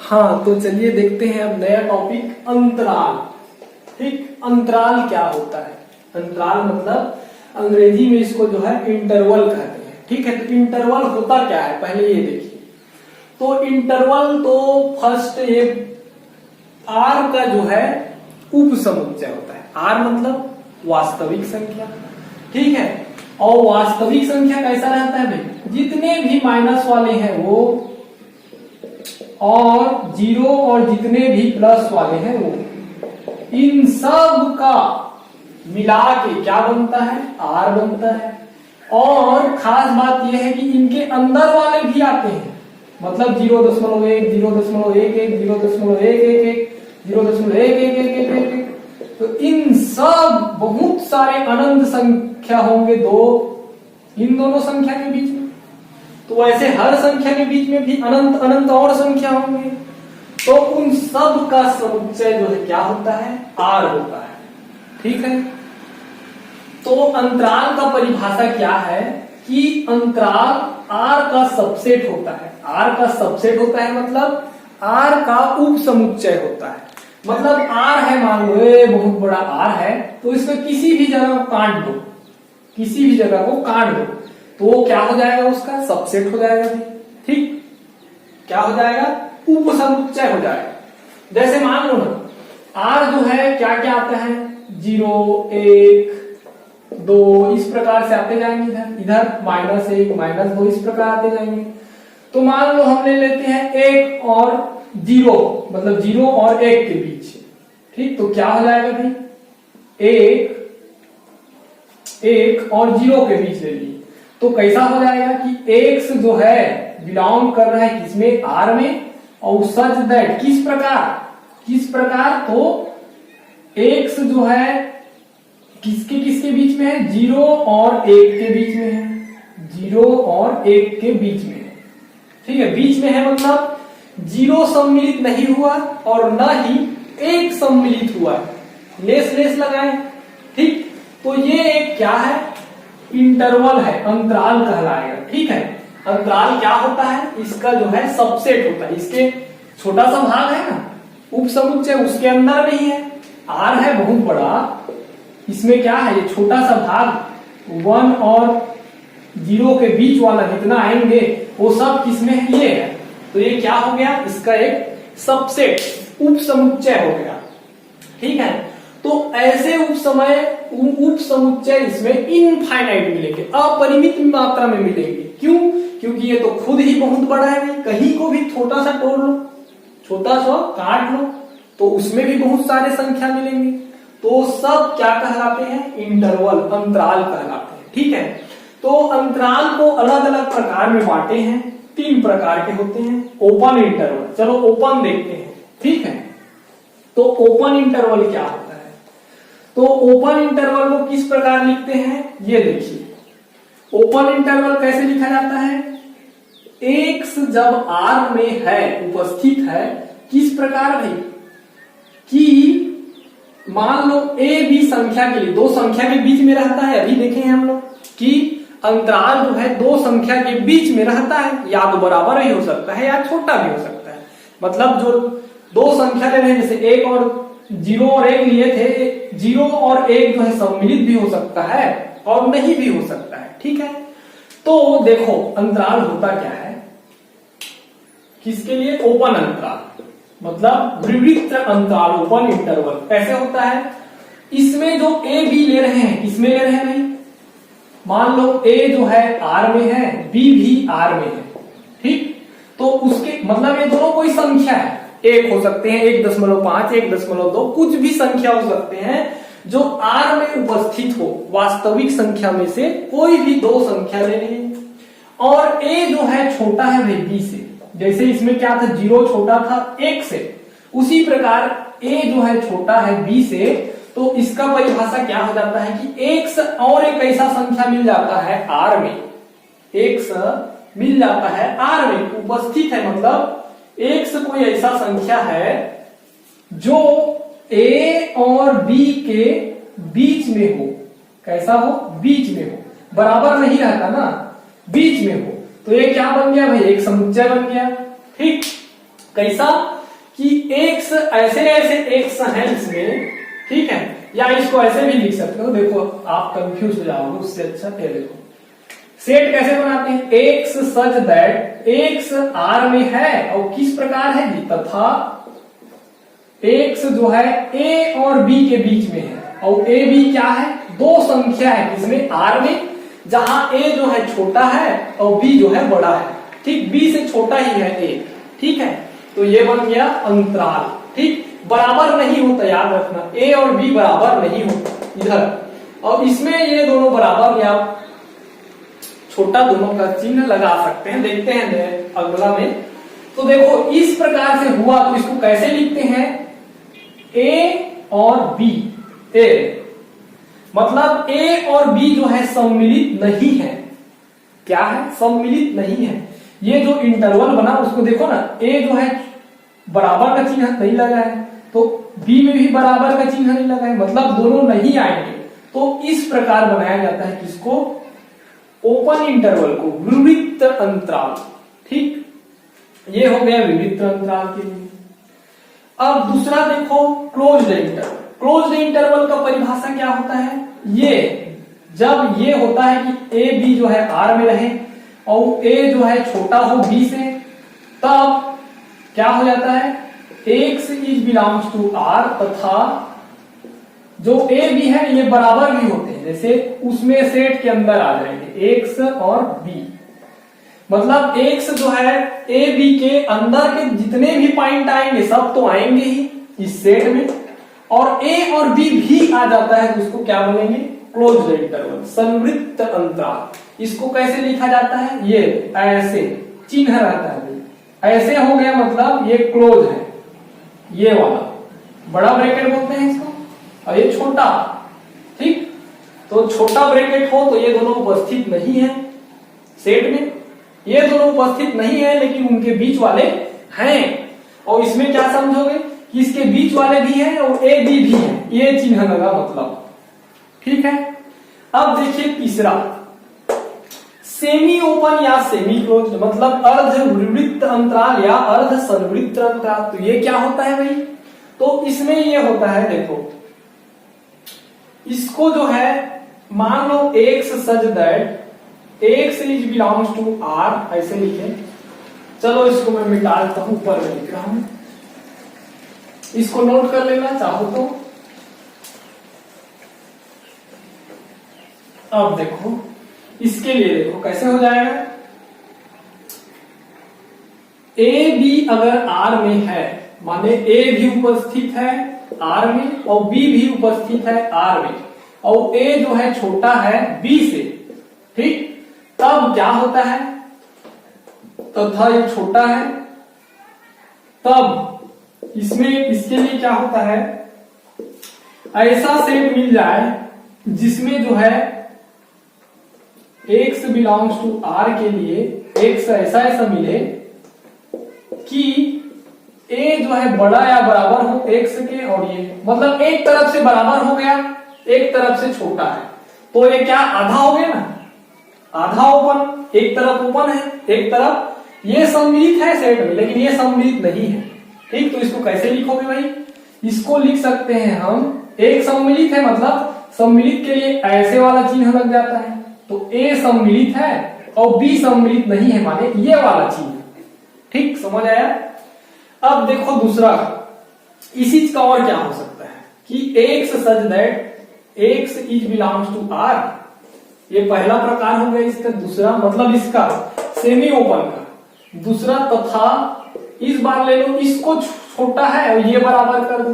हाँ, तो चलिए देखते हैं अब नया टॉपिक, अंतराल, ठीक। अंतराल क्या होता है, अंतराल मतलब अंग्रेजी में इसको जो है इंटरवल कहते हैं, ठीक है। तो इंटरवल होता क्या है, पहले ये देखिए। तो इंटरवल तो फर्स्ट ये आर का जो है उप समुच्चय होता है। आर मतलब वास्तविक संख्या, ठीक है। और वास्तविक संख्या कैसा रहता है भाई, जितने भी माइनस वाले हैं वो, और जीरो और जितने भी प्लस वाले हैं वो, इन सब का मिला के क्या बनता है, आर बनता है। और खास बात यह है कि इनके अंदर वाले भी आते हैं, मतलब 0.1, 0.11, 0.111, 0.111, तो इन सब बहुत सारे अनंत संख्या होंगे दो, इन दोनों संख्या के बीच में। तो ऐसे हर संख्या के बीच में भी अनंत अनंत और संख्या होंगे, तो उन सब का समुच्चय जो है क्या होता है, आर होता है, ठीक है। तो अंतराल का परिभाषा क्या है कि अंतराल आर का सबसेट होता है। आर का सबसेट होता है मतलब आर का उप समुच्चय होता है। मतलब आर है, मान लो ये बहुत बड़ा आर है, तो इसमें किसी भी जगह को काट दो, किसी भी जगह को काट दो, तो वो क्या हो जाएगा, उसका सबसेट हो जाएगा, ठीक। क्या हो जाएगा, उप समुच्चय हो जाएगा। जैसे मान लो ना आर जो है क्या क्या आता है, 0, 1, 2, इस प्रकार से आते जाएंगे, इधर -1, -2, इस प्रकार आते जाएंगे। तो मान लो हम ले लेते हैं 1 और 0, मतलब 0 और 1 के बीच, ठीक। तो क्या हो जाएगा भाई, 1 और 0 के बीच ले ली, तो कैसा हो जाएगा कि x जो है बिलोंग कर रहा है किसमें, आर में, और सच दैट किस प्रकार, तो x जो है किसके बीच में है, 0 और 1 के बीच में है, 0 और 1 के बीच में है, ठीक है। बीच में है मतलब 0 सम्मिलित नहीं हुआ और न ही 1 सम्मिलित हुआ है, लेस लगाए, ठीक। तो ये एक क्या है, इंटरवल है, अंतराल कहलाएगा, ठीक है। अंतराल क्या होता है, इसका जो है सबसेट होता है, इसके छोटा सा भाग है ना उप समुच्चय, उसके अंदर नहीं है, आर है बहुत बड़ा, इसमें क्या है, ये छोटा सा भाग 1 और 0 के बीच वाला जितना आएंगे वो सब किसमें है, ये है। तो ये क्या हो गया, इसका एक सबसेट, उप समुच्चय हो गया, ठीक है। तो ऐसे उप समुच्चय इसमें इनफाइनाइट मिलेंगे, अपरिमित मात्रा में मिलेंगे। क्यों, क्योंकि ये तो खुद ही बहुत बड़ा है, कहीं को भी छोटा सा तोड़ लो, छोटा सा काट लो, तो उसमें भी बहुत सारे संख्या मिलेंगे। तो सब क्या कहलाते हैं, इंटरवल, अंतराल कहलाते हैं, ठीक है। तो अंतराल को अलग अलग प्रकार में बांटे हैं, 3 प्रकार के होते हैं। ओपन इंटरवल, चलो ओपन देखते हैं, ठीक है। तो ओपन इंटरवल क्या होता है, तो ओपन इंटरवल को किस प्रकार लिखते हैं, ये देखिए। ओपन इंटरवल कैसे लिखा जाता है, x जब R में है, उपस्थित है, किस प्रकार भाई, कि मान लो a b संख्या के लिए, दो संख्या के बीच में रहता है। अभी देखे हैं हम लोग कि अंतराल जो है दो संख्या के बीच में रहता है, या तो बराबर ही हो सकता है या छोटा भी हो सकता है। मतलब जो दो संख्या ले रहे हैं, जैसे 1 और 0 और 1 लिए थे, 0 और 1 जो है सम्मिलित भी हो सकता है और नहीं भी हो सकता है, ठीक है। तो देखो अंतराल होता क्या है, किसके लिए, ओपन अंतराल। मतलब विवृत अंतराल, ओपन इंटरवल कैसे होता है। इसमें जो ए बी ले रहे हैं, किसमें ले रहे हैं भाई, मान लो ए जो है आर में है, बी भी आर में है, ठीक। तो उसके मतलब ये दोनों कोई संख्या है, एक हो सकते हैं 1.5, 1.2, कुछ भी संख्या हो सकते हैं जो आर में उपस्थित हो, वास्तविक संख्या में से कोई भी दो संख्या ले लेंगे। और ए जो है छोटा है भाई बी से, जैसे इसमें क्या था 0 छोटा था 1 से, उसी प्रकार ए जो है छोटा है बी से, तो इसका परिभाषा क्या हो जाता है कि एक्स और एक ऐसा संख्या मिल जाता है आर में, एक्स मिल जाता है आर में उपस्थित है, मतलब एक्स कोई ऐसा संख्या है जो ए और बी के बीच में हो, कैसा हो, बीच में हो, बराबर नहीं रहता ना, बीच में हो, तो ये क्या बन गया भाई, एक समुच्चय बन गया, ठीक। कैसा कि एक्स ऐसे ऐसे एक्स हैं इसमें, ठीक है, या इसको ऐसे भी लिख सकते हो, देखो आप कंफ्यूज हो जाओगे, उससे अच्छा है। देखो सेट कैसे बनाते हैं, x such that x R में है और किस प्रकार है जी, तथा एक्स जो है ए और बी के बीच में है, और ए बी क्या है, दो संख्या है इसमें आर में, जहां ए जो है छोटा है और बी जो है बड़ा है, ठीक, बी से छोटा ही है ए, ठीक है। तो ये बन गया अंतराल, ठीक, बराबर नहीं होता, याद रखना ए और बी बराबर नहीं होता इधर, और इसमें ये दोनों बराबर, या छोटा दोनों का चिन्ह लगा सकते हैं, देखते हैं अगला में। तो देखो इस प्रकार से हुआ, तो इसको कैसे लिखते हैं, ए और बी, ए मतलब ए और बी जो है सम्मिलित नहीं है, क्या है, सम्मिलित नहीं है। ये जो इंटरवल बना उसको देखो ना, ए जो है बराबर का चिन्ह नहीं लगा है, तो बी में भी बराबर का चिन्ह नहीं लगा है, मतलब दोनों नहीं आएंगे। तो इस प्रकार बनाया जाता है किसको, ओपन इंटरवल को, विवृत अंतराल, ठीक। ये हो गया विवृत अंतराल के लिए। अब दूसरा देखो क्लोज्ड इंटरवल। क्लोज्ड इंटरवल का परिभाषा क्या होता है, ये जब ये होता है कि ए बी जो है आर में रहे और ए जो है छोटा हो बी से, तब क्या हो जाता है, x is belongs to R, तथा जो ए बी है ये बराबर भी होते हैं, जैसे उसमें सेट के अंदर आ जाएंगे एक्स और बी, मतलब एक्स जो है ए बी के अंदर के जितने भी पॉइंट आएंगे सब तो आएंगे ही इस सेट में, और ए और बी भी आ जाता है, तो उसको क्या बोलेंगे, क्लोज्ड इंटरवल, संवृत्त अंतराल। इसको कैसे लिखा जाता है, ये ऐसे चिन्ह रहता है, ऐसे हो गया, मतलब ये क्लोज है, ये वाला बड़ा ब्रैकेट बोलते हैं इसको, और ये छोटा, ठीक। तो छोटा ब्रैकेट हो तो ये दोनों उपस्थित नहीं है सेट में, ये दोनों उपस्थित नहीं है, लेकिन उनके बीच वाले हैं, और इसमें क्या समझोगे कि इसके बीच वाले भी हैं और ए बी भी है, ये चिन्ह लगा मतलब, ठीक है। अब देखिए तीसरा, सेमी ओपन या सेमी क्लोज, मतलब अर्ध विवृत अंतराल या अर्ध संवृत्त अंतराल। तो ये क्या होता है भाई, तो इसमें ये होता है, देखो इसको जो है मान लो x such that x is belongs to R, ऐसे लिखे, चलो इसको मैं मिटा देता हूं, ऊपर में लिख रहा हूं, इसको नोट कर लेना चाहो तो। अब देखो इसके लिए देखो कैसे हो जाएगा, ए बी अगर आर में है, माने ए भी उपस्थित है आर में और बी भी उपस्थित है आर में, और ए जो है छोटा है बी से, ठीक, तब क्या होता है, तथा ये छोटा है, तब इसमें इसके लिए क्या होता है, ऐसा सेट मिल जाए जिसमें जो है एक्स बिलोंग्स टू आर के लिए एक्स ऐसा ऐसा मिले कि ए जो है बड़ा या बराबर हो एक्स के, और ये मतलब एक तरफ से बराबर हो गया, एक तरफ से छोटा है, तो ये क्या आधा हो गया ना, आधा ओपन, एक तरफ ओपन है एक तरफ, ये सम्मिलित है सेट में, लेकिन ये सम्मिलित नहीं है, ठीक। तो इसको कैसे लिखोगे भाई, इसको लिख सकते हैं हम, एक सम्मिलित है मतलब सम्मिलित के लिए ऐसे वाला चिन्ह लग जाता है, तो ए सम्मिलित है और बी सम्मिलित नहीं है, माने ये वाला चिन्ह, ठीक, समझ आया। अब देखो दूसरा, इसी चीज का और क्या हो सकता है कि x such that x is belongs to R। ये पहला प्रकार हो गया इसका। दूसरा मतलब इसका सेमी ओपन का। दूसरा तथा इस बार ले लो, इसको छोटा है और ये बराबर कर दो,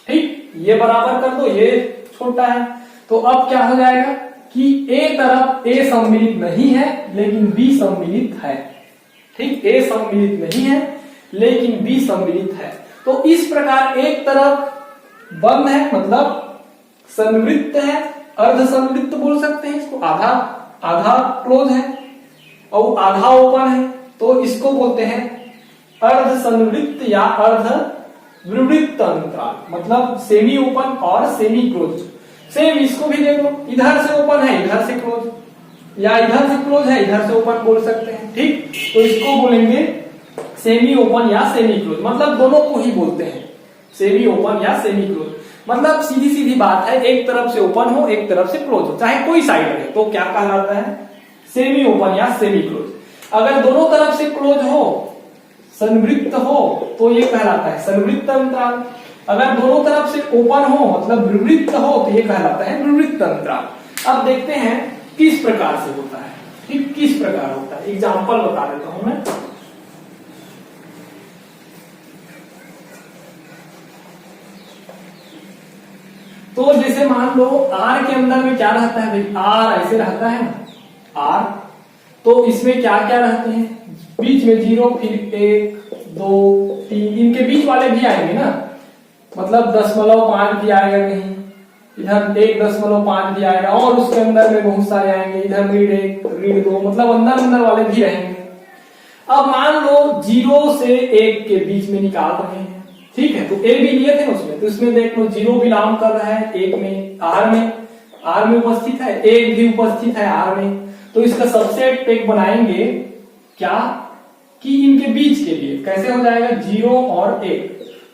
ठीक, ये बराबर कर दो, ये छोटा है। तो अब क्या हो जाएगा कि A तरफ A सम्मिलित नहीं है लेकिन B सम्मिलित है, ठीक, A सम्मिलित नहीं है लेकिन B सम्मिलित है। तो इस प्रकार एक तरफ बंद है मतलब संवृत्त है, अर्ध संवृत्त बोल सकते हैं इसको, आधा आधा क्लोज है और आधा ओपन है, तो इसको बोलते हैं अर्ध संवृत्त या अर्ध विवृत्त अंतराल, मतलब सेमी ओपन और सेमी क्लोज। सेम इसको भी देखो, इधर से ओपन है इधर से क्लोज, या इधर से क्लोज है इधर से ओपन बोल सकते हैं, ठीक। तो इसको बोलेंगे सेमी ओपन या सेमी क्लोज, मतलब दोनों को ही बोलते हैं सेमी ओपन या सेमी क्लोज। मतलब सीधी सीधी बात है, एक तरफ से ओपन हो एक तरफ से क्लोज हो, चाहे कोई साइड रहे तो क्या कहलाता है, सेमी ओपन या सेमी क्लोज। अगर दोनों तरफ से क्लोज हो, संवृत्त हो, तो ये कहलाता है संवृत्त अंतराल। अगर दोनों तरफ से ओपन हो मतलब विवृत्त हो तो ये कहलाता है विवृत्त अंतराल। अब देखते हैं किस प्रकार से होता है, ठीक, किस प्रकार होता है। एग्जाम्पल बता देता हूं मैं। तो जैसे मान लो R के अंदर में क्या रहता है भाई, R ऐसे रहता है ना R, तो इसमें क्या क्या रहते हैं, बीच में 0 फिर 1 2 3, इनके बीच वाले भी आएंगे ना, मतलब 0.5 भी आएगा कहीं, इधर 1.5 भी आएगा और उसके अंदर में बहुत सारे आएंगे, इधर रीड 1 रीड 2, मतलब अंदर अंदर वाले भी रहेंगे। अब मान लो 0 से 1 के बीच में निकाल रहे हैं, ठीक है, तो A भी लिए थे उसमें, तो इसमें देख लो 0 बिलोंग कर रहा है 1 में, R में उपस्थित है, 1 भी उपस्थित है R में, तो इसका सबसेट एक बनाएंगे क्या कि इनके बीच के लिए कैसे हो जाएगा 0 और 1,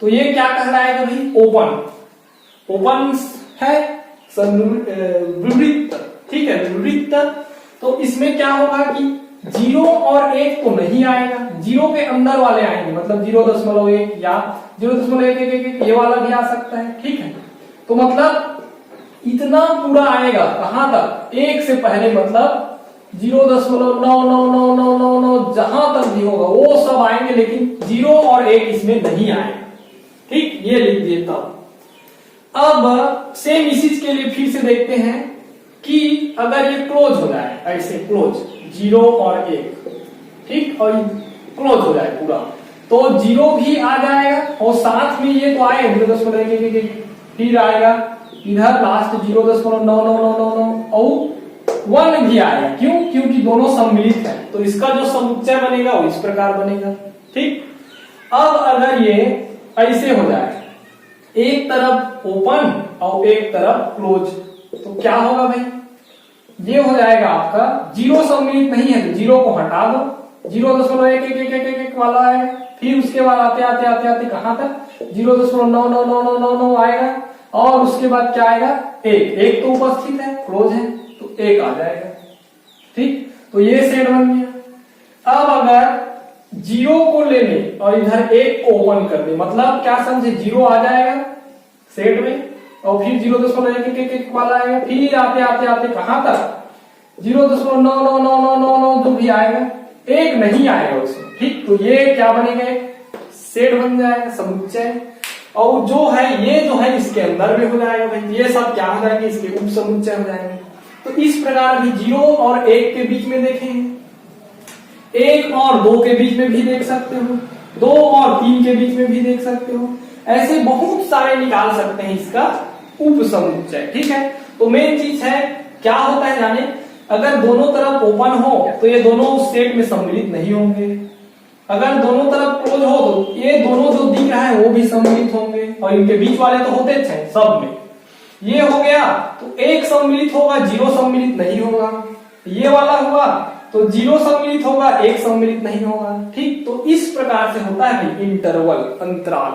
तो ये क्या कहलाएगा भाई, ओपन। ओपन है विवृत्त, ठीक है, विवृत्त। तो इसमें क्या होगा कि 0 और 1 तो नहीं आएगा, 0 के अंदर वाले आएंगे, मतलब 0.1 या 0.111 ये वाला भी आ सकता है, ठीक है। तो मतलब इतना पूरा आएगा कहां तक, 1 से पहले मतलब 0.99999 जहां तक भी होगा वो सब आएंगे, लेकिन 0 और 1 इसमें नहीं आएगा, ठीक, ये लिख देता हूं। अब सेम इसी के लिए फिर से देखते हैं कि अगर ये क्लोज हो जाए ऐसे, क्लोज 0 और 1, ठीक, और क्लोज हो जाए पूरा, तो 0 भी आ जाएगा और साथ में ये तो आएगा 0.1, फिर आएगा इधर लास्ट 0.99999 और 1 भी आएगा, क्यों, क्योंकि दोनों सम्मिलित है, तो इसका जो समुच्चय बनेगा वो इस प्रकार बनेगा, ठीक। अब अगर ये ऐसे हो जाए, एक तरफ ओपन और एक तरफ क्लोज, तो क्या होगा भाई, ये हो जाएगा आपका 0 सम्मिलित नहीं है तो 0 को हटा दो, 0.111 वाला है, फिर उसके बाद आते आते आते आते कहां तक 0.99999 आएगा, और उसके बाद क्या आएगा 1 तो उपस्थित है, क्लोज है, तो 1 आ जाएगा, ठीक। तो ये सेट बन गया। अब अगर 0 को ले ले और इधर 1 को ओपन कर दे, मतलब क्या समझे, 0 आ जाएगा सेट में और फिर 0.111 वाला आएगा, फिर आते आते आते कहां तक 0.99999 जो भी आएगा, 1 नहीं आएगा उसमें, ठीक। तो ये क्या बनेगा, एक सेट बन जाएगा, समुच्चय। और जो है ये जो है इसके अंदर में हो जाएगा भाई, ये सब क्या हो जाएंगे, इसके उप समुच्चय हो जाएंगे। तो इस प्रकार अभी 0 और 1 के बीच में देखें, 1 और 2 के बीच में भी देख सकते हो, 2 और 3 के बीच में भी देख सकते हो, ऐसे बहुत सारे निकाल सकते हैं इसका उप समुच्चय, ठीक है। तो मेन चीज है क्या होता है जाने, अगर दोनों तरफ ओपन हो तो ये दोनों उस सेट में सम्मिलित नहीं होंगे, अगर दोनों तरफ क्लोज हो तो ये दोनों जो दिख रहा है वो भी सम्मिलित होंगे, और इनके बीच वाले तो होते हैं सब में। ये हो गया तो 1 सम्मिलित होगा, 0 सम्मिलित नहीं होगा, ये वाला हुआ तो 0 सम्मिलित होगा, 1 सम्मिलित नहीं होगा, ठीक। तो इस प्रकार से होता है इंटरवल अंतराल।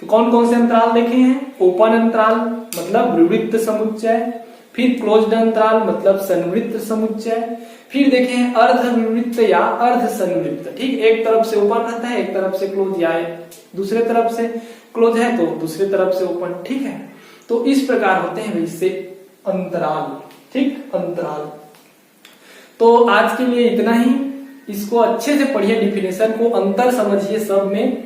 तो कौन कौन से अंतराल देखे हैं, ओपन अंतराल मतलब विवृत्त समुच्चय, फिर क्लोज्ड अंतराल मतलब संवृत्त समुच्चय, फिर देखें अर्धविवृत्त या अर्ध संवृत्त, ठीक, एक तरफ से ओपन रहता है, एक तरफ से क्लोज, या दूसरे तरफ से क्लोज है तो दूसरे तरफ से ओपन, ठीक है। तो इस प्रकार होते हैं वैसे अंतराल, ठीक, अंतराल। तो आज के लिए इतना ही, इसको अच्छे से पढ़िए, डिफिनेशन को अंतर समझिए सब में,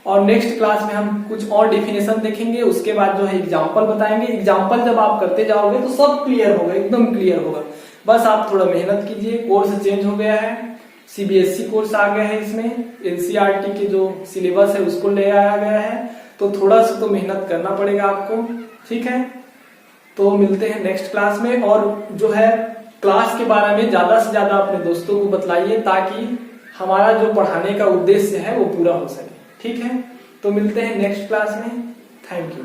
और नेक्स्ट क्लास में हम कुछ और डिफिनेशन देखेंगे, उसके बाद जो है एग्जाम्पल बताएंगे। एग्जाम्पल जब आप करते जाओगे तो सब क्लियर होगा, एकदम क्लियर होगा। बस आप थोड़ा मेहनत कीजिए, कोर्स चेंज हो गया है, सीबीएसई कोर्स आ गया है, इसमें एनसीईआरटी के जो सिलेबस है उसको ले आया गया है, तो थोड़ा सा तो मेहनत करना पड़ेगा आपको, ठीक है। तो मिलते हैं नेक्स्ट क्लास में, और जो है क्लास के बारे में ज्यादा से ज्यादा अपने दोस्तों को बतलाइए, ताकि हमारा जो पढ़ाने का उद्देश्य है वो पूरा हो सके, ठीक है। तो मिलते हैं नेक्स्ट क्लास में, थैंक यू।